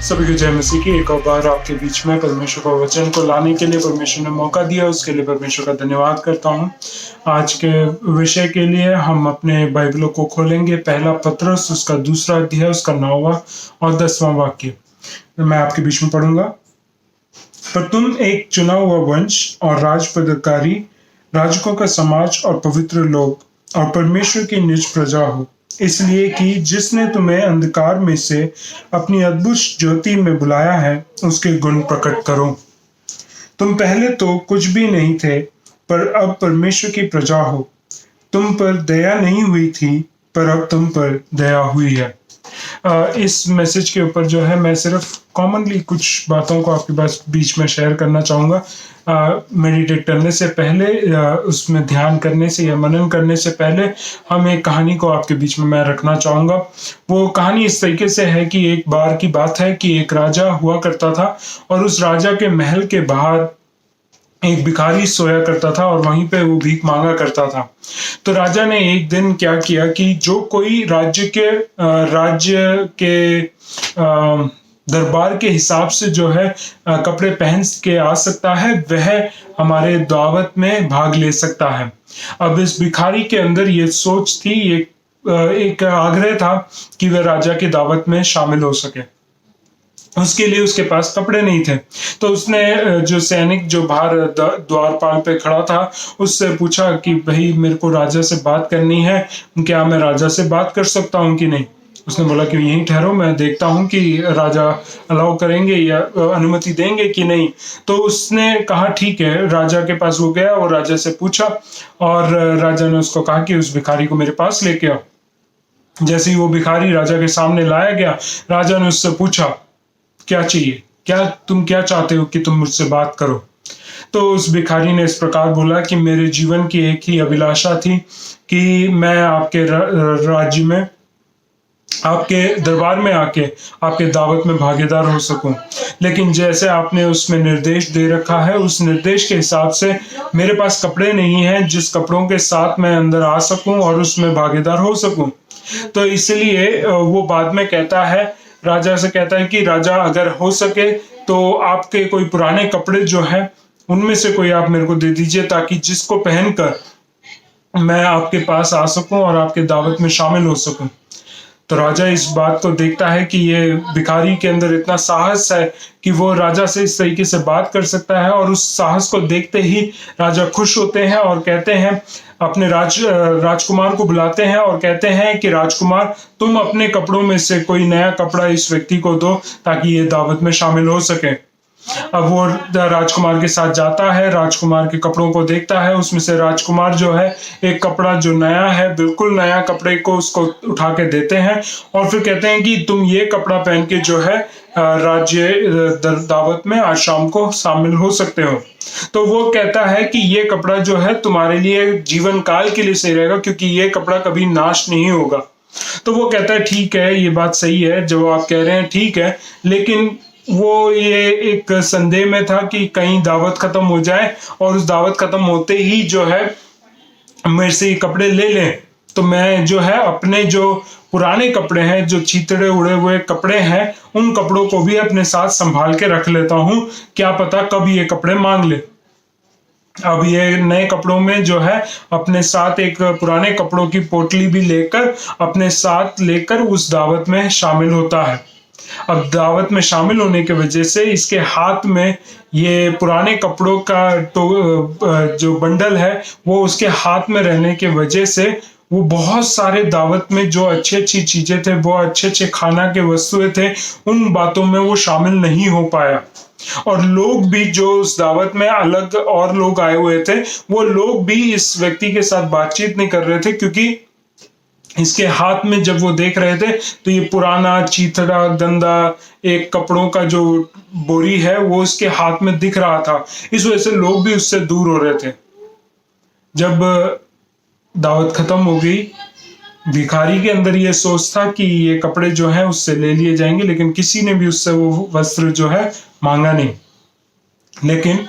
सभी को जय मसीह की। एक और बार आपके बीच में परमेश्वर का वचन को लाने के लिए परमेश्वर ने मौका दिया, उसके लिए परमेश्वर का धन्यवाद करता हूँ। आज के विषय के लिए हम अपने बाइबलों को खोलेंगे। पहला पत्रस, उसका 2 अध्याय, उसका 9वां और 10वां वाक्य मैं आपके बीच में पढ़ूंगा। पर तुम एक चुना हुआ वंश और राजपदकारी, राजकों का समाज और पवित्र लोग और परमेश्वर की निज प्रजा हो, इसलिए कि जिसने तुम्हें अंधकार में से अपनी अद्भुत ज्योति में बुलाया है, उसके गुण प्रकट करो। तुम पहले तो कुछ भी नहीं थे, पर अब परमेश्वर की प्रजा हो। तुम पर दया नहीं हुई थी, पर अब तुम पर दया हुई है। इस मैसेज के ऊपर जो है मैं सिर्फ कॉमनली कुछ बातों को आपके पास बीच में शेयर करना चाहूँगा। मेडिटेट करने से पहले, उसमें ध्यान करने से या मनन करने से पहले हम एक कहानी को आपके बीच में मैं रखना चाहूँगा। वो कहानी इस तरीके से है कि एक बार की बात है कि एक राजा हुआ करता था और उस राजा के महल के बाहर एक भिखारी सोया करता था और वहीं पे वो भीख मांगा करता था। तो राजा ने एक दिन क्या किया कि जो कोई राज्य के दरबार के हिसाब से जो है कपड़े पहन के आ सकता है, वह हमारे दावत में भाग ले सकता है। अब इस भिखारी के अंदर ये सोच थी, एक आग्रह था कि वह राजा की दावत में शामिल हो सके। उसके लिए उसके पास कपड़े नहीं थे, तो उसने जो सैनिक जो बाहर द्वारपाल पे खड़ा था उससे पूछा कि भाई, मेरे को राजा से बात करनी है, क्या मैं राजा से बात कर सकता हूँ कि नहीं। उसने बोला कि यहीं ठहरो, मैं देखता हूँ कि राजा अलाउ करेंगे या अनुमति देंगे कि नहीं। तो उसने कहा ठीक है। राजा के पास वो गया और राजा से पूछा और राजा ने उसको कहा कि उस भिखारी को मेरे पास लेके आओ। जैसे ही वो भिखारी राजा के सामने लाया गया, राजा ने उससे पूछा क्या चाहिए, तुम क्या चाहते हो कि तुम मुझसे बात करो। तो उस भिखारी ने इस प्रकार बोला कि मेरे जीवन की एक ही अभिलाषा थी कि मैं आपके राज्य में, आपके दरबार में आके आपके दावत में भागीदार हो सकूं, लेकिन जैसे आपने उसमें निर्देश दे रखा है, उस निर्देश के हिसाब से मेरे पास कपड़े नहीं हैं जिस कपड़ों के साथ मैं अंदर आ सकूं और उसमें भागीदार हो सकूं। तो इसलिए वो बाद में कहता है, राजा से कहता है कि राजा, अगर हो सके तो आपके कोई पुराने कपड़े जो हैं उनमें से कोई आप मेरे को दे दीजिए, ताकि जिसको पहनकर मैं आपके पास आ सकूं और आपके दावत में शामिल हो सकूं। तो राजा इस बात को देखता है कि ये भिखारी के अंदर इतना साहस है कि वो राजा से इस तरीके से बात कर सकता है, और उस साहस को देखते ही राजा खुश होते हैं और कहते हैं, अपने राजकुमार को बुलाते हैं और कहते हैं कि राजकुमार, तुम अपने कपड़ों में से कोई नया कपड़ा इस व्यक्ति को दो ताकि ये दावत में शामिल हो सके। अब वो राजकुमार के साथ जाता है, राजकुमार के कपड़ों को देखता है, उसमें से राजकुमार जो है एक कपड़ा जो नया है, बिल्कुल नया कपड़े को उसको उठा के देते हैं और फिर कहते हैं कि तुम ये कपड़ा पहन के जो है राज्य दावत में आज शाम को शामिल हो सकते हो। तो वो कहता है कि ये कपड़ा जो है तुम्हारे लिए जीवन काल के लिए सही रहेगा, क्योंकि ये कपड़ा कभी नाश नहीं होगा। तो वो कहता है ठीक है, ये बात सही है, जो आप कह रहे हैं ठीक है, लेकिन वो ये एक संदेह में था कि कहीं दावत खत्म हो जाए और उस दावत खत्म होते ही जो है मेरे से ये कपड़े ले लें, तो मैं जो है अपने जो पुराने कपड़े हैं, जो चीथड़े उड़े हुए कपड़े हैं, उन कपड़ों को भी अपने साथ संभाल के रख लेता हूं, क्या पता कब ये कपड़े मांग ले। अब ये नए कपड़ों में जो है अपने साथ एक पुराने कपड़ों की पोटली भी लेकर अपने साथ लेकर उस दावत में शामिल होता है। अब दावत में शामिल होने की वजह से इसके हाथ में ये पुराने कपड़ों का जो बंडल है वो उसके हाथ में रहने की वजह से वो बहुत सारे दावत में जो अच्छी अच्छी चीजें थे, वो अच्छे अच्छे खाना के वस्तुएं थे, उन बातों में वो शामिल नहीं हो पाया। और लोग भी जो उस दावत में अलग और लोग आए हुए थे, वो लोग भी इस व्यक्ति के साथ बातचीत नहीं कर रहे थे, क्योंकि इसके हाथ में जब वो देख रहे थे तो ये पुराना चीथड़ा गंदा एक कपड़ों का जो बोरी है वो उसके हाथ में दिख रहा था। इस वजह से लोग भी उससे दूर हो रहे थे। जब दावत खत्म हो गई, भिखारी के अंदर ये सोच था कि ये कपड़े जो है उससे ले लिए जाएंगे, लेकिन किसी ने भी उससे वो वस्त्र जो है मांगा नहीं। लेकिन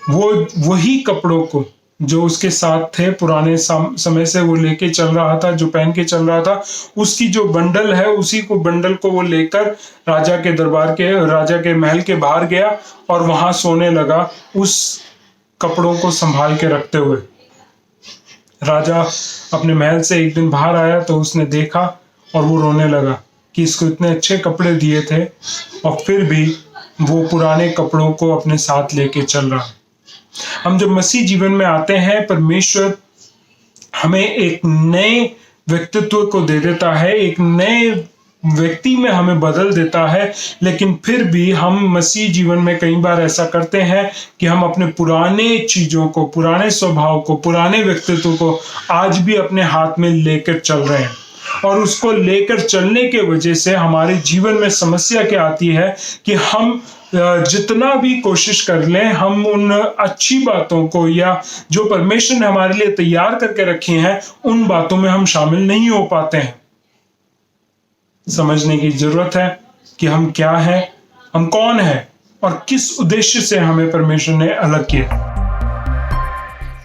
वो वही कपड़ों को जो उसके साथ थे पुराने समय से वो लेके चल रहा था, जो पहन के चल रहा था, उसकी जो बंडल है उसी को बंडल को वो लेकर राजा के महल के बाहर गया और वहां सोने लगा उस कपड़ों को संभाल के रखते हुए। राजा अपने महल से एक दिन बाहर आया तो उसने देखा और वो रोने लगा कि इसको इतने अच्छे कपड़े दिए थे और फिर भी वो पुराने कपड़ों को अपने साथ लेके चल रहा। हम जब मसीह जीवन में आते हैं, परमेश्वर हमें एक नए व्यक्तित्व को दे देता है, एक नए व्यक्ति में हमें बदल देता है। लेकिन फिर भी हम मसीह जीवन में कई बार ऐसा करते हैं कि हम अपने पुराने चीजों को, पुराने स्वभाव को, पुराने व्यक्तित्व को आज भी अपने हाथ में लेकर चल रहे हैं। और उसको लेकर चलने के वजह से हमारे जीवन में समस्या क्या आती है कि हम जितना भी कोशिश कर लें, हम उन अच्छी बातों को या जो परमेश्वर ने हमारे लिए तैयार करके रखी हैं, उन बातों में हम शामिल नहीं हो पाते हैं। समझने की जरूरत है कि हम क्या हैं, हम कौन हैं और किस उद्देश्य से हमें परमेश्वर ने अलग किया।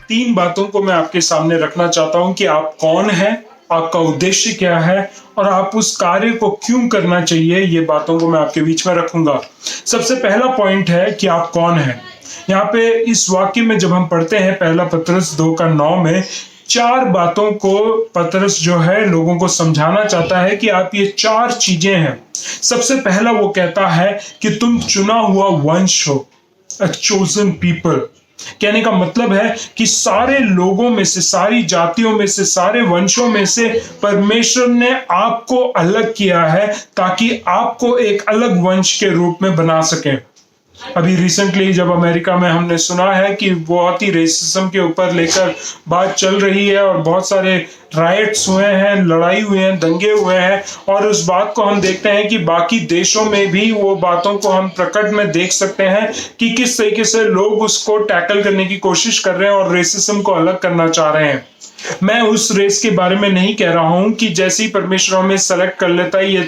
3 बातों को मैं आपके सामने रखना चाहता हूं कि आप कौन हैं, आपका उद्देश्य क्या है और आप उस कार्य को क्यों करना चाहिए। ये बातों को मैं आपके बीच में रखूंगा। सबसे पहला पॉइंट है कि आप कौन हैं। यहाँ पे इस वाक्य में जब हम पढ़ते हैं पहला पतरस 2:9 में 4 बातों को पतरस जो है लोगों को समझाना चाहता है कि आप ये 4 चीजें हैं। सबसे पहला वो कहता है कि तुम चुना हुआ वंश हो, अ चोजन पीपल। कहने का मतलब है कि सारे लोगों में से, सारी जातियों में से, सारे वंशों में से परमेश्वर ने आपको अलग किया है ताकि आपको एक अलग वंश के रूप में बना सके। अभी रिसेंटली जब अमेरिका में हमने सुना है कि बहुत ही रेसिज्म के ऊपर लेकर बात चल रही है और बहुत सारे राइट्स हुए हैं, लड़ाई हुए हैं, दंगे हुए हैं, और उस बात को हम देखते हैं कि बाकी देशों में भी वो बातों को हम प्रकट में देख सकते हैं कि किस तरीके से लोग उसको टैकल करने की कोशिश कर रहे हैं और रेसिज्म को अलग करना चाह रहे हैं। मैं उस रेस के बारे में नहीं कह रहा हूं कि जैसे ही परमेश्वर हमें सेलेक्ट कर लेता है या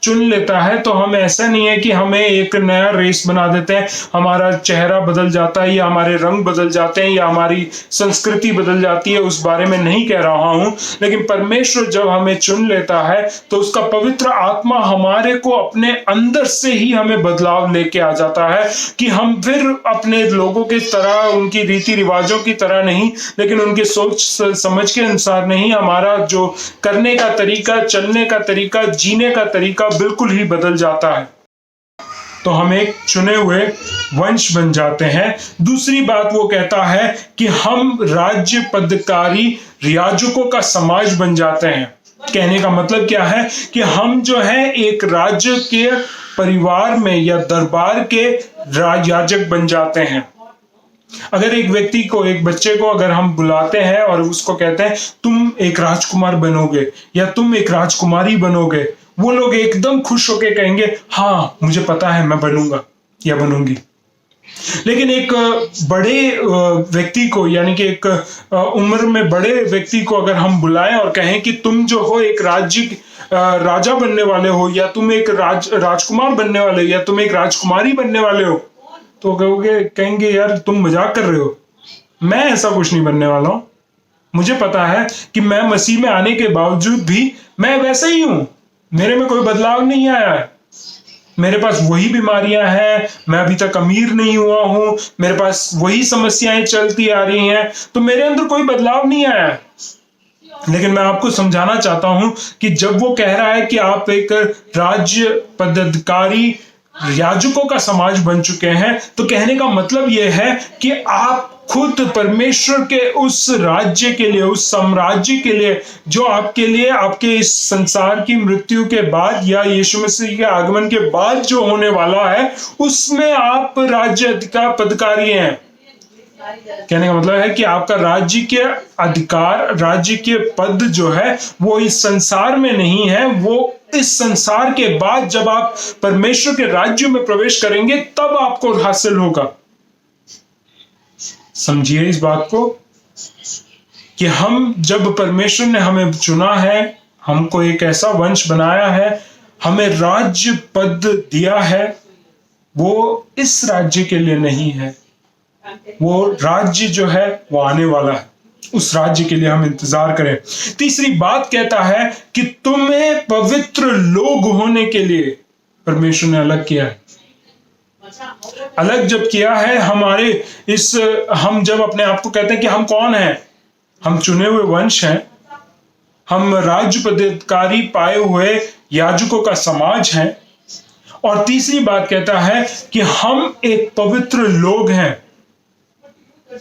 चुन लेता है तो हम ऐसा नहीं है कि हमें एक नया रेस बना देते हैं, हमारा चेहरा बदल जाता है या हमारे रंग बदल जाते हैं या हमारी संस्कृति बदल जाती है। उस बारे में नहीं कह रहा हूं। लेकिन परमेश्वर जब हमें चुन लेता है तो उसका पवित्र आत्मा हमारे को अपने अंदर से ही हमें बदलाव लेके आ जाता है कि हम फिर अपने लोगों की तरह, उनकी रीति रिवाजों की तरह नहीं, लेकिन उनके सोच समझ के अनुसार नहीं, हमारा जो करने का तरीका, चलने का तरीका, जीने का तरीका बिल्कुल ही बदल जाता है। तो हम एक चुने हुए वंश बन जाते हैं। दूसरी बात वो कहता है कि हम राज्य पदाधिकारी याजकों का समाज बन जाते हैं। कहने का मतलब क्या है कि हम जो है एक राज्य के परिवार में या दरबार के याजक बन जाते हैं। अगर एक व्यक्ति को, एक बच्चे को अगर हम बुलाते हैं और उसको कहते हैं तुम एक राजकुमार बनोगे या तुम एक राजकुमारी बनोगे, वो लोग एकदम खुश होकर कहेंगे हाँ मुझे पता है, मैं बनूंगा या बनूंगी। लेकिन एक बड़े व्यक्ति को, यानी कि एक उम्र में बड़े व्यक्ति को अगर हम बुलाएं और कहें कि तुम जो हो एक राजा बनने वाले हो या तुम एक राजकुमार बनने वाले हो या तुम एक राजकुमारी बनने वाले हो, तो कहेंगे यार तुम मजाक कर रहे हो, मैं ऐसा कुछ नहीं बनने वाला हूं। मुझे पता है कि मैं मसीह में आने के बावजूद भी मैं वैसा ही हूं, मेरे में कोई बदलाव नहीं आया है। मेरे पास वही बीमारियां हैं, मैं अभी तक अमीर नहीं हुआ हूं, मेरे पास वही समस्याएं चलती आ रही हैं, तो मेरे अंदर कोई बदलाव नहीं आया है। लेकिन मैं आपको समझाना चाहता हूं कि जब वो कह रहा है कि आप एक राज्य पदाधिकारी याजकों का समाज बन चुके हैं, तो कहने का मतलब यह है कि आप खुद परमेश्वर के उस राज्य के लिए, उस साम्राज्य के लिए जो आपके लिए आपके इस संसार की मृत्यु के बाद या यीशु मसीह के आगमन के बाद जो होने वाला है, उसमें आप राज्य पदाधिकारी हैं। कहने का मतलब है कि आपका राज्य के अधिकार, राज्य के पद जो है वो इस संसार में नहीं है, वो इस संसार के बाद जब आप परमेश्वर के राज्य में प्रवेश करेंगे तब आपको हासिल होगा। समझिए इस बात को कि हम जब परमेश्वर ने हमें चुना है, हमको एक ऐसा वंश बनाया है, हमें राज्य पद दिया है, वो इस राज्य के लिए नहीं है, वो राज्य जो है वो आने वाला है, उस राज्य के लिए हम इंतजार करें। तीसरी बात कहता है कि तुम्हें पवित्र लोग होने के लिए परमेश्वर ने अलग किया है। अलग जब किया है हमारे हम जब अपने आप को कहते हैं कि हम कौन हैं, हम चुने हुए वंश हैं, हम राज्य पदाधिकारी पाए हुए याजकों का समाज हैं। और तीसरी बात कहता है कि हम एक पवित्र लोग हैं।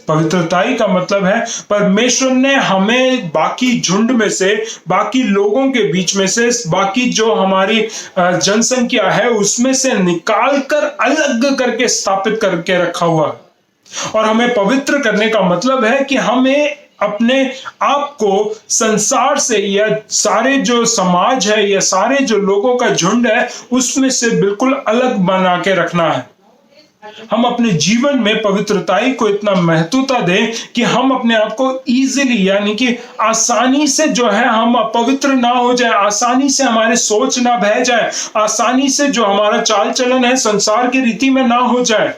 पवित्रताई का मतलब है परमेश्वर ने हमें बाकी झुंड में से, बाकी लोगों के बीच में से, बाकी जो हमारी जनसंख्या है उसमें से निकाल कर अलग करके स्थापित करके रखा हुआ है। और हमें पवित्र करने का मतलब है कि हमें अपने आप को संसार से या सारे जो समाज है या सारे जो लोगों का झुंड है उसमें से बिल्कुल अलग बना के रखना है। हम अपने जीवन में पवित्रताई को इतना महत्वता दें कि हम अपने आप को इजीली यानी कि आसानी से जो है हम अपवित्र ना हो जाए, आसानी से हमारे सोच ना बह जाए, आसानी से जो हमारा चाल चलन है संसार की रीति में ना हो जाए।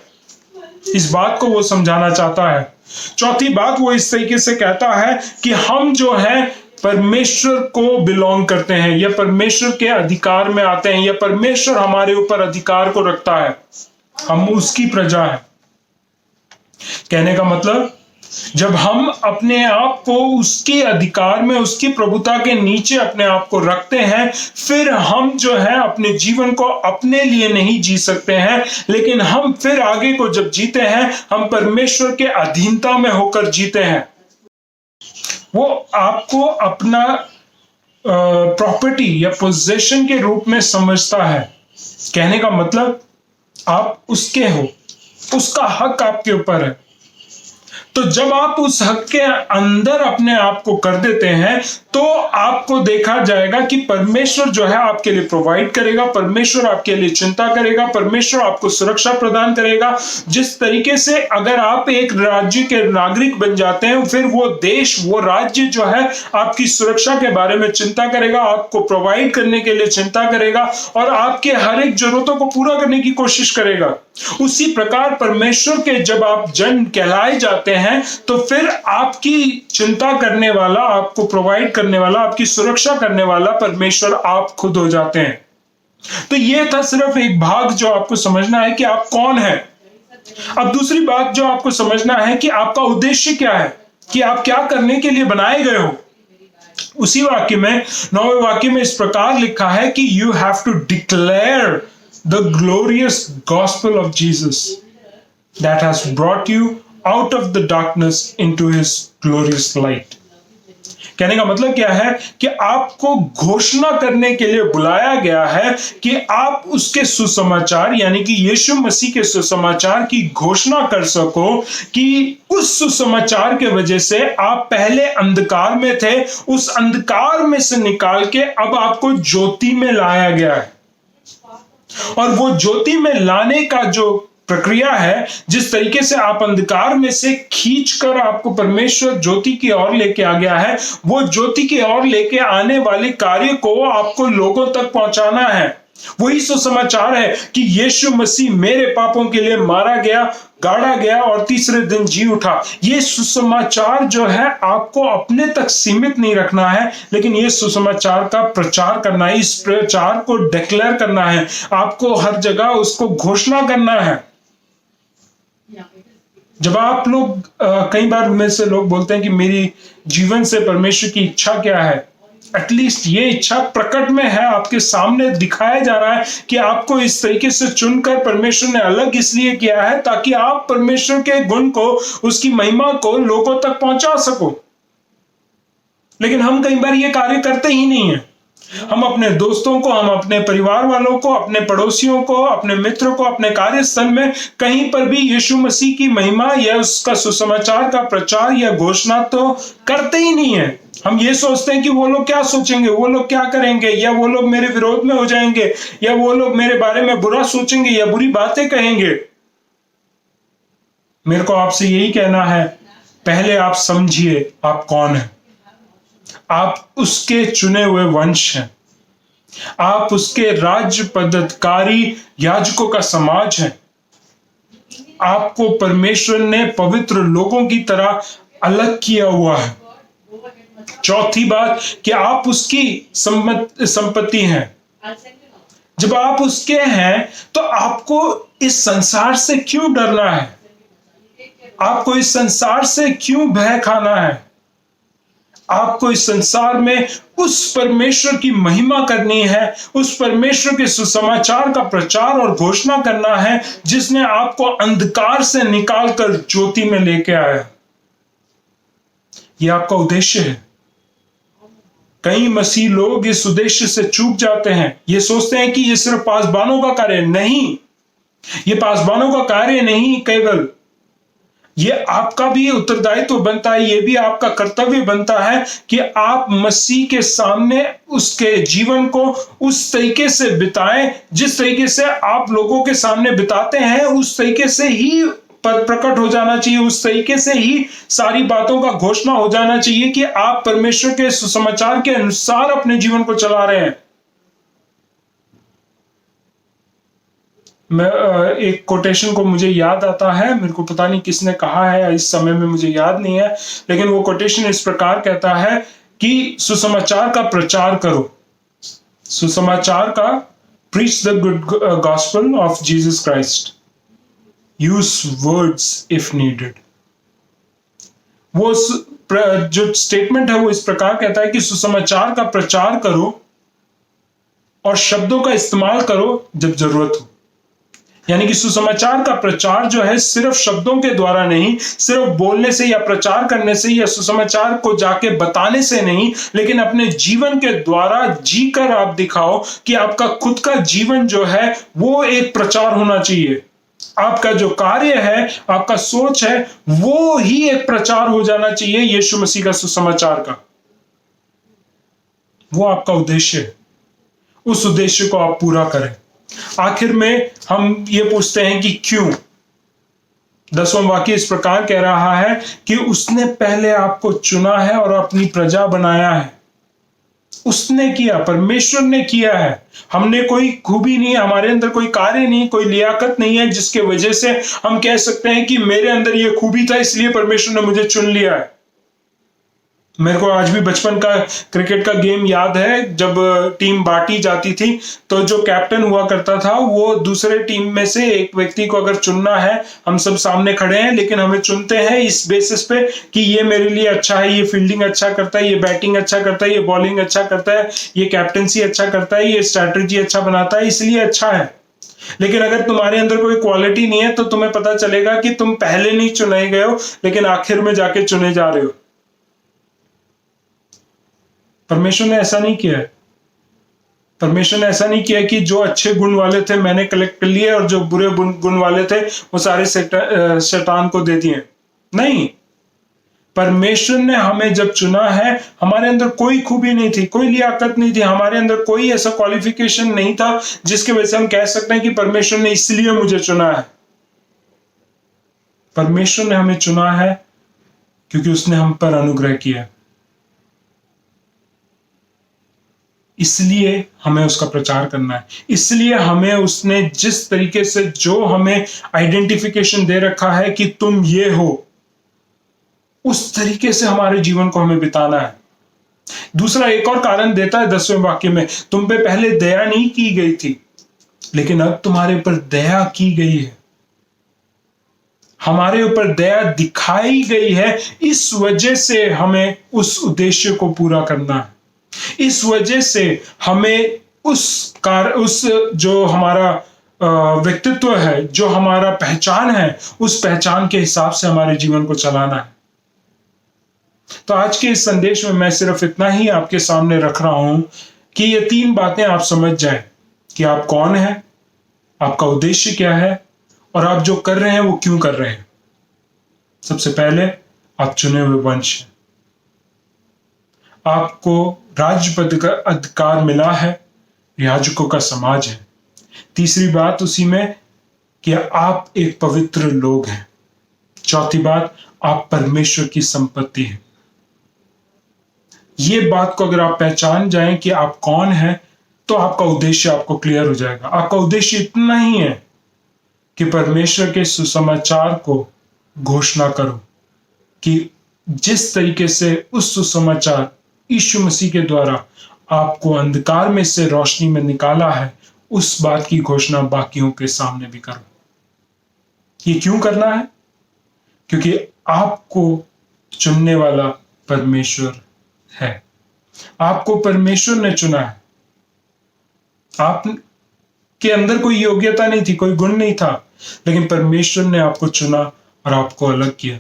इस बात को वो समझाना चाहता है। चौथी बात वो इस तरीके से कहता है कि हम जो है परमेश्वर को बिलोंग करते हैं या परमेश्वर के अधिकार में आते हैं या परमेश्वर हमारे ऊपर अधिकार को रखता है, हम उसकी प्रजा है। कहने का मतलब जब हम अपने आप को उसके अधिकार में, उसकी प्रभुता के नीचे अपने आप को रखते हैं, फिर हम जो है अपने जीवन को अपने लिए नहीं जी सकते हैं, लेकिन हम फिर आगे को जब जीते हैं हम परमेश्वर के अधीनता में होकर जीते हैं। वो आपको अपना प्रॉपर्टी या पोजेशन के रूप में समझता है। कहने का मतलब आप उसके हो, उसका हक आपके ऊपर है। तो जब आप उस हक के अंदर अपने आप को कर देते हैं तो आपको देखा जाएगा कि परमेश्वर जो है आपके लिए प्रोवाइड करेगा, परमेश्वर आपके लिए चिंता करेगा, परमेश्वर आपको सुरक्षा प्रदान करेगा। जिस तरीके से अगर आप एक राज्य के नागरिक बन जाते हैं फिर वो देश, वो राज्य जो है आपकी सुरक्षा के बारे में चिंता करेगा, आपको प्रोवाइड करने के लिए चिंता करेगा और आपके हर एक जरूरतों को पूरा करने की कोशिश करेगा। उसी प्रकार परमेश्वर के जब आप जन कहलाए जाते हैं तो फिर आपकी चिंता करने वाला, आपको प्रोवाइड करने वाला, आपकी सुरक्षा करने वाला परमेश्वर आप खुद हो जाते हैं। तो यह था सिर्फ एक भाग जो आपको समझना है कि आप कौन हैं। अब दूसरी बात जो आपको समझना है कि आपका उद्देश्य क्या है, कि आप क्या करने के लिए बनाए गए हो। उसी वाक्य में, 9वें वाक्य में इस प्रकार लिखा है कि you have to declare the glorious gospel of Jesus that has brought you out of the darkness into his glorious light। कहने का मतलब क्या है कि आपको घोषणा करने के लिए बुलाया गया है कि आप उसके सुसमाचार यानी कि यीशु मसीह के सुसमाचार की घोषणा कर सको कि उस सुसमाचार के वजह से आप पहले अंधकार में थे, उस अंधकार में से निकाल के अब आपको ज्योति में लाया गया है। और वो ज्योति में लाने का जो प्रक्रिया है, जिस तरीके से आप अंधकार में से खींचकर आपको परमेश्वर ज्योति की ओर लेके आ गया है, वो ज्योति की ओर लेके आने वाले कार्य को आपको लोगों तक पहुंचाना है। वही सुसमाचार है कि यीशु मसीह मेरे पापों के लिए मारा गया, गाड़ा गया और तीसरे दिन जी उठा। ये सुसमाचार जो है आपको अपने तक सीमित नहीं रखना है, लेकिन ये सुसमाचार का प्रचार करना है, इस प्रचार को डिक्लेयर करना है, आपको हर जगह उसको घोषणा करना है। जब आप लोग कई बार में से लोग बोलते हैं कि मेरी जीवन से परमेश्वर की इच्छा क्या है, एटलीस्ट ये इच्छा प्रकट में है, आपके सामने दिखाया जा रहा है कि आपको इस तरीके से चुनकर परमेश्वर ने अलग इसलिए किया है ताकि आप परमेश्वर के गुण को, उसकी महिमा को लोगों तक पहुंचा सको। लेकिन हम कई बार ये कार्य करते ही नहीं है। हम अपने दोस्तों को, हम अपने परिवार वालों को, अपने पड़ोसियों को, अपने मित्रों को, अपने कार्यस्थल में कहीं पर भी यीशु मसीह की महिमा या उसका सुसमाचार का प्रचार या घोषणा तो करते ही नहीं है। हम ये सोचते हैं कि वो लोग क्या सोचेंगे, वो लोग क्या करेंगे, या वो लोग मेरे विरोध में हो जाएंगे, या वो लोग मेरे बारे में बुरा सोचेंगे या बुरी बातें कहेंगे। मेरे को आपसे यही कहना है, पहले आप समझिए आप कौन हैं। आप उसके चुने हुए वंश हैं, आप उसके राज्य पदाधिकारी याजकों का समाज हैं, आपको परमेश्वर ने पवित्र लोगों की तरह अलग किया हुआ है। चौथी बात कि आप उसकी संपत्ति हैं। जब आप उसके हैं तो आपको इस संसार से क्यों डरना है? आपको इस संसार से क्यों भय खाना है? आपको इस संसार में उस परमेश्वर की महिमा करनी है, उस परमेश्वर के सुसमाचार का प्रचार और घोषणा करना है जिसने आपको अंधकार से निकालकर ज्योति में लेके आया। यह आपका उद्देश्य है। कई मसीह लोग इस उद्देश्य से चूक जाते हैं। ये सोचते हैं कि ये सिर्फ पासबानों का कार्य नहीं, ये पासबानों का कार्य नहीं, केवल ये आपका भी उत्तरदायित्व बनता है, ये भी आपका कर्तव्य बनता है कि आप मसीह के सामने उसके जीवन को उस तरीके से बिताएं जिस तरीके से आप लोगों के सामने बिताते हैं, उस तरीके से ही प्रकट हो जाना चाहिए, उस तरीके से ही सारी बातों का घोषणा हो जाना चाहिए कि आप परमेश्वर के सुसमाचार के अनुसार अपने जीवन को चला रहे हैं। मैं एक कोटेशन को मुझे याद आता है, मेरे को पता नहीं किसने कहा है, इस समय में मुझे याद नहीं है, लेकिन वो कोटेशन इस प्रकार कहता है कि सुसमाचार का प्रचार करो, सुसमाचार का, preach the good gospel of Jesus Christ, use words if needed। वो जो स्टेटमेंट है वो इस प्रकार कहता है कि सुसमाचार का प्रचार करो और शब्दों का इस्तेमाल करो जब जरूरत हो। यानी कि सुसमाचार का प्रचार जो है सिर्फ शब्दों के द्वारा नहीं, सिर्फ बोलने से या प्रचार करने से या सुसमाचार को जाके बताने से नहीं, लेकिन अपने जीवन के द्वारा जीकर आप दिखाओ कि आपका खुद का जीवन जो है वो एक प्रचार होना चाहिए। आपका जो कार्य है, आपका सोच है, वो ही एक प्रचार हो जाना चाहिए यीशु मसीह का सुसमाचार का। वो आपका उद्देश्य है, उस उद्देश्य को आप पूरा करें। आखिर में हम ये पूछते हैं कि क्यों? 10वां वाक्य इस प्रकार कह रहा है कि उसने पहले आपको चुना है और अपनी प्रजा बनाया है। उसने किया, परमेश्वर ने किया है। हमने कोई खूबी नहीं है, हमारे अंदर कोई कार्य नहीं, कोई लियाकत नहीं है जिसके वजह से हम कह सकते हैं कि मेरे अंदर ये खूबी था इसलिए परमेश्वर ने मुझे चुन लिया है। मेरे को आज भी बचपन का क्रिकेट का गेम याद है, जब टीम बांटी जाती थी तो जो कैप्टन हुआ करता था वो दूसरे टीम में से एक व्यक्ति को अगर चुनना है, हम सब सामने खड़े हैं लेकिन हमें चुनते हैं इस बेसिस पे कि ये मेरे लिए अच्छा है, ये फील्डिंग अच्छा करता है, ये बैटिंग अच्छा करता है, ये बॉलिंग अच्छा करता है, ये कैप्टनसी अच्छा करता है, ये स्ट्रैटेजी अच्छा बनाता है, इसलिए अच्छा है। लेकिन अगर तुम्हारे अंदर कोई क्वालिटी नहीं है तो तुम्हें पता चलेगा कि तुम पहले नहीं चुने गए हो लेकिन आखिर में जाके चुने जा रहे हो। परमेश्वर ने ऐसा नहीं किया है। परमेश्वर ने ऐसा नहीं किया कि जो अच्छे गुण वाले थे मैंने कलेक्ट कर लिए और जो बुरे गुण वाले थे वो सारे शैतान को दे दिए। नहीं, परमेश्वर ने हमें जब चुना है, हमारे अंदर कोई खूबी नहीं थी, कोई लियाकत नहीं थी, हमारे अंदर कोई ऐसा क्वालिफिकेशन नहीं था जिसके वजह से हम कह सकते हैं कि परमेश्वर ने इसलिए मुझे चुना है। परमेश्वर ने हमें चुना है क्योंकि उसने हम पर अनुग्रह किया, इसलिए हमें उसका प्रचार करना है। इसलिए हमें उसने जिस तरीके से जो हमें आइडेंटिफिकेशन दे रखा है कि तुम ये हो, उस तरीके से हमारे जीवन को हमें बिताना है। दूसरा एक और कारण देता है 10वें वाक्य में, तुम पे पहले दया नहीं की गई थी लेकिन अब तुम्हारे ऊपर दया की गई है। हमारे ऊपर दया दिखाई गई है, इस वजह से हमें उस उद्देश्य को पूरा करना है। इस वजह से हमें उस जो हमारा व्यक्तित्व है, जो हमारा पहचान है, उस पहचान के हिसाब से हमारे जीवन को चलाना है। तो आज के इस संदेश में मैं सिर्फ इतना ही आपके सामने रख रहा हूं कि ये 3 बातें आप समझ जाए कि आप कौन हैं, आपका उद्देश्य क्या है और आप जो कर रहे हैं वो क्यों कर रहे हैं। सबसे पहले, आप चुने हुए वंश हैं, आपको राज्य पद का अधिकार मिला है, याजकों का समाज है। तीसरी बात उसी में कि आप एक पवित्र लोग हैं। चौथी बात, आप परमेश्वर की संपत्ति हैं। ये बात को अगर आप पहचान जाएं कि आप कौन हैं, तो आपका उद्देश्य आपको क्लियर हो जाएगा। आपका उद्देश्य इतना ही है कि परमेश्वर के सुसमाचार को घोषणा करो कि जिस तरीके से उस सुसमाचार यीशु मसीह के द्वारा आपको अंधकार में से रोशनी में निकाला है, उस बात की घोषणा बाकियों के सामने भी करो। ये क्यों करना है? क्योंकि आपको चुनने वाला परमेश्वर है। आपको परमेश्वर ने चुना है। आपके अंदर कोई योग्यता नहीं थी, कोई गुण नहीं था, लेकिन परमेश्वर ने आपको चुना और आपको अलग किया।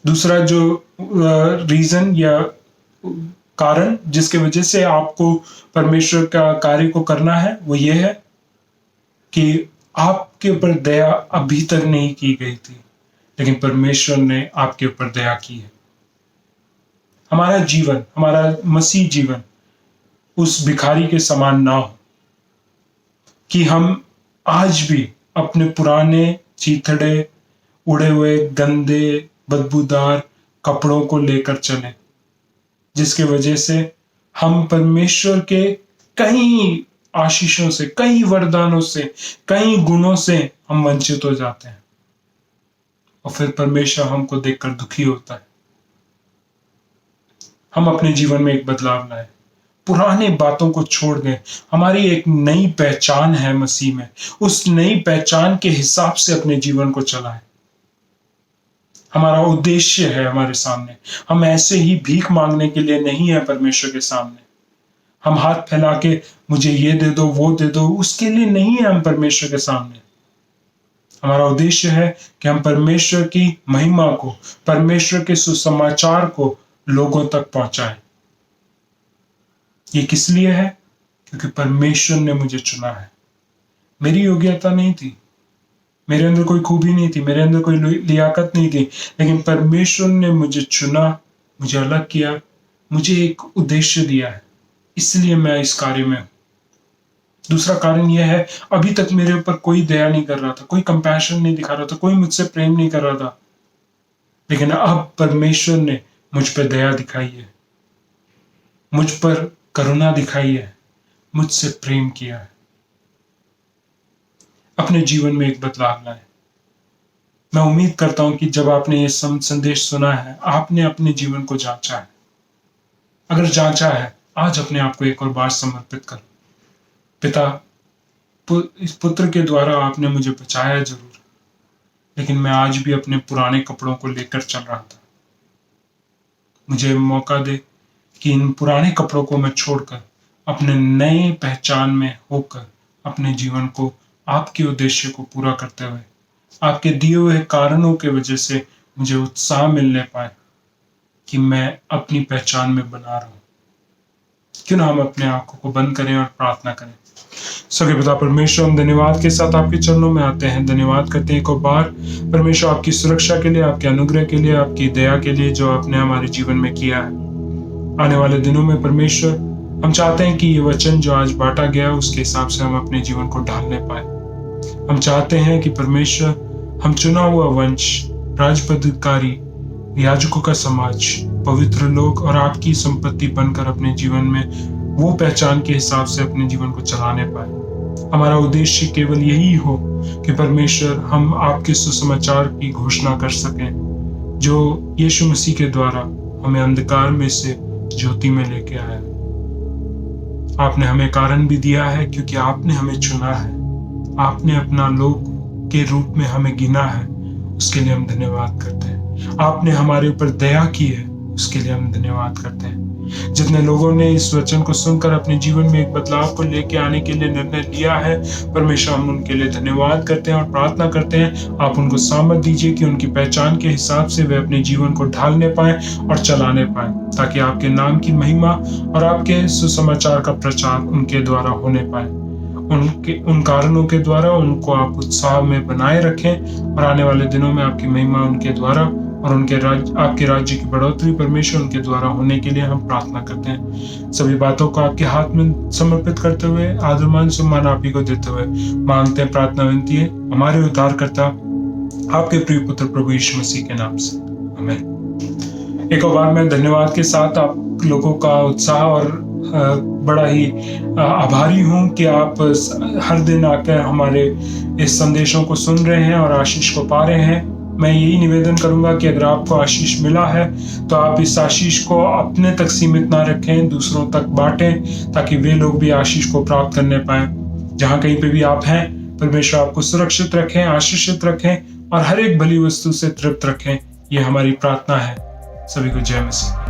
दूसरा जो रीजन या कारण जिसके वजह से आपको परमेश्वर का कार्य को करना है, वो ये है कि आपके ऊपर दया अभी तक नहीं की गई थी, लेकिन परमेश्वर ने आपके ऊपर दया की है। हमारा जीवन, हमारा मसीह जीवन उस भिखारी के समान ना हो कि हम आज भी अपने पुराने चीथड़े, उड़े हुए, गंदे, बदबूदार कपड़ों को लेकर चलें, जिसके वजह से हम परमेश्वर के कई आशीषों से, कई वरदानों से, कई गुणों से हम वंचित हो जाते हैं और फिर परमेश्वर हमको देखकर दुखी होता है। हम अपने जीवन में एक बदलाव लाए, पुराने बातों को छोड़ दें। हमारी एक नई पहचान है मसीह में, उस नई पहचान के हिसाब से अपने जीवन को चलाएं। हमारा उद्देश्य है हमारे सामने, हम ऐसे ही भीख मांगने के लिए नहीं है परमेश्वर के सामने। हम हाथ फैला के मुझे ये दे दो, वो दे दो, उसके लिए नहीं है हम परमेश्वर के सामने। हमारा उद्देश्य है कि हम परमेश्वर की महिमा को, परमेश्वर के सुसमाचार को लोगों तक पहुंचाएं। ये किस लिए है? क्योंकि परमेश्वर ने मुझे चुना है। मेरी योग्यता नहीं थी, मेरे अंदर कोई खूबी नहीं थी, मेरे अंदर कोई लियाकत नहीं थी, लेकिन परमेश्वर ने मुझे चुना, मुझे अलग किया, मुझे एक उद्देश्य दिया है, इसलिए मैं इस कार्य में हूं। दूसरा कारण यह है, अभी तक मेरे ऊपर कोई दया नहीं कर रहा था, कोई कंपैशन नहीं दिखा रहा था, कोई मुझसे प्रेम नहीं कर रहा था, लेकिन अब परमेश्वर ने मुझ पर दया दिखाई है, मुझ पर करुणा दिखाई है, मुझसे प्रेम किया है। अपने जीवन में एक बदलाव लाए। मैं उम्मीद करता हूं कि जब आपने ये संदेश सुना है, आपने अपने जीवन को जांचा है। अगर जांचा है, आज अपने आप को एक और बार समर्पित करो। पिता, इस पुत्र के द्वारा आपने मुझे बचाया जरूर, लेकिन मैं आज भी अपने पुराने कपड़ों को लेकर चल रहा था। मुझे मौका दे कि इन पुराने कपड़ों को मैं छोड़कर अपने नए पहचान में होकर अपने जीवन को आपके उद्देश्य को पूरा करते हुए, आपके दिए हुए कारणों के वजह से मुझे उत्साह मिलने पाए कि मैं अपनी पहचान में बना रहा हूं। क्यों ना हम अपने आंखों को बंद करें और प्रार्थना करें। सगे पिता परमेश्वर, हम धन्यवाद के साथ आपके चरणों में आते हैं, धन्यवाद करते हैं एक और बार परमेश्वर आपकी सुरक्षा के लिए, आपके अनुग्रह के लिए, आपकी दया के लिए जो आपने हमारे जीवन में किया है। आने वाले दिनों में परमेश्वर, हम चाहते हैं कि ये वचन जो आज बांटा गया उसके हिसाब से हम अपने जीवन को ढालने पाए। हम चाहते हैं कि परमेश्वर, हम चुना हुआ वंश, राजपदाधिकारी, याजकों का समाज, पवित्र लोग और आपकी संपत्ति बनकर अपने जीवन में वो पहचान के हिसाब से अपने जीवन को चलाने पाए। हमारा उद्देश्य केवल यही हो कि परमेश्वर, हम आपके सुसमाचार की घोषणा कर सकें, जो यीशु मसीह के द्वारा हमें अंधकार में से ज्योति में लेके आया। आपने हमें कारण भी दिया है, क्योंकि आपने हमें चुना है, आपने अपना लोग के रूप में हमें गिना है, उसके लिए हम धन्यवाद करते हैं। आपने हमारे ऊपर दया की है, उसके लिए हम धन्यवाद करते हैं। जितने लोगों ने इस वचन को सुनकर अपने जीवन में एक बदलाव को लेके आने के लिए निर्णय लिया है, परमेश्वर, हम उनके लिए धन्यवाद करते हैं और प्रार्थना करते हैं, आप उनको सामर्थ दीजिए कि उनकी पहचान के हिसाब से वे अपने जीवन को ढालने पाए और चलाने पाए, ताकि आपके नाम की महिमा और आपके सुसमाचार का प्रचार उनके द्वारा होने पाए। उन कारणों के द्वारा उनको आप उत्साह में बनाए रखें और आने वाले दिनों में आपकी महिमा उनके द्वारा और आपके राज्य की बढ़ोतरी परमेश्वर उनके द्वारा होने के लिए हम प्रार्थना करते हैं। सभी बातों को आपके हाथ में समर्पित करते हुए, आदर मान सम्मान आप ही को देते हुए मांगते हैं, प्रार्थना विनती है हमारे उद्धारकर्ता आपके प्रिय पुत्र प्रभु यीशु मसीह के नाम से, आमीन। एक और बार मैं धन्यवाद के साथ आप लोगों का उत्साह और बड़ा ही आभारी हूँ कि आप हर दिन आकर हमारे इस संदेशों को सुन रहे हैं और आशीष को पा रहे हैं। मैं यही निवेदन करूंगा कि अगर आपको आशीष मिला है तो आप इस आशीष को अपने तक सीमित ना रखें, दूसरों तक बांटें, ताकि वे लोग भी आशीष को प्राप्त करने पाए। जहां कहीं पे भी आप हैं, परमेश्वर आपको सुरक्षित रखें, आशीषित रखें और हर एक भली वस्तु से तृप्त रखें। ये हमारी प्रार्थना है। सभी को जय मसीह।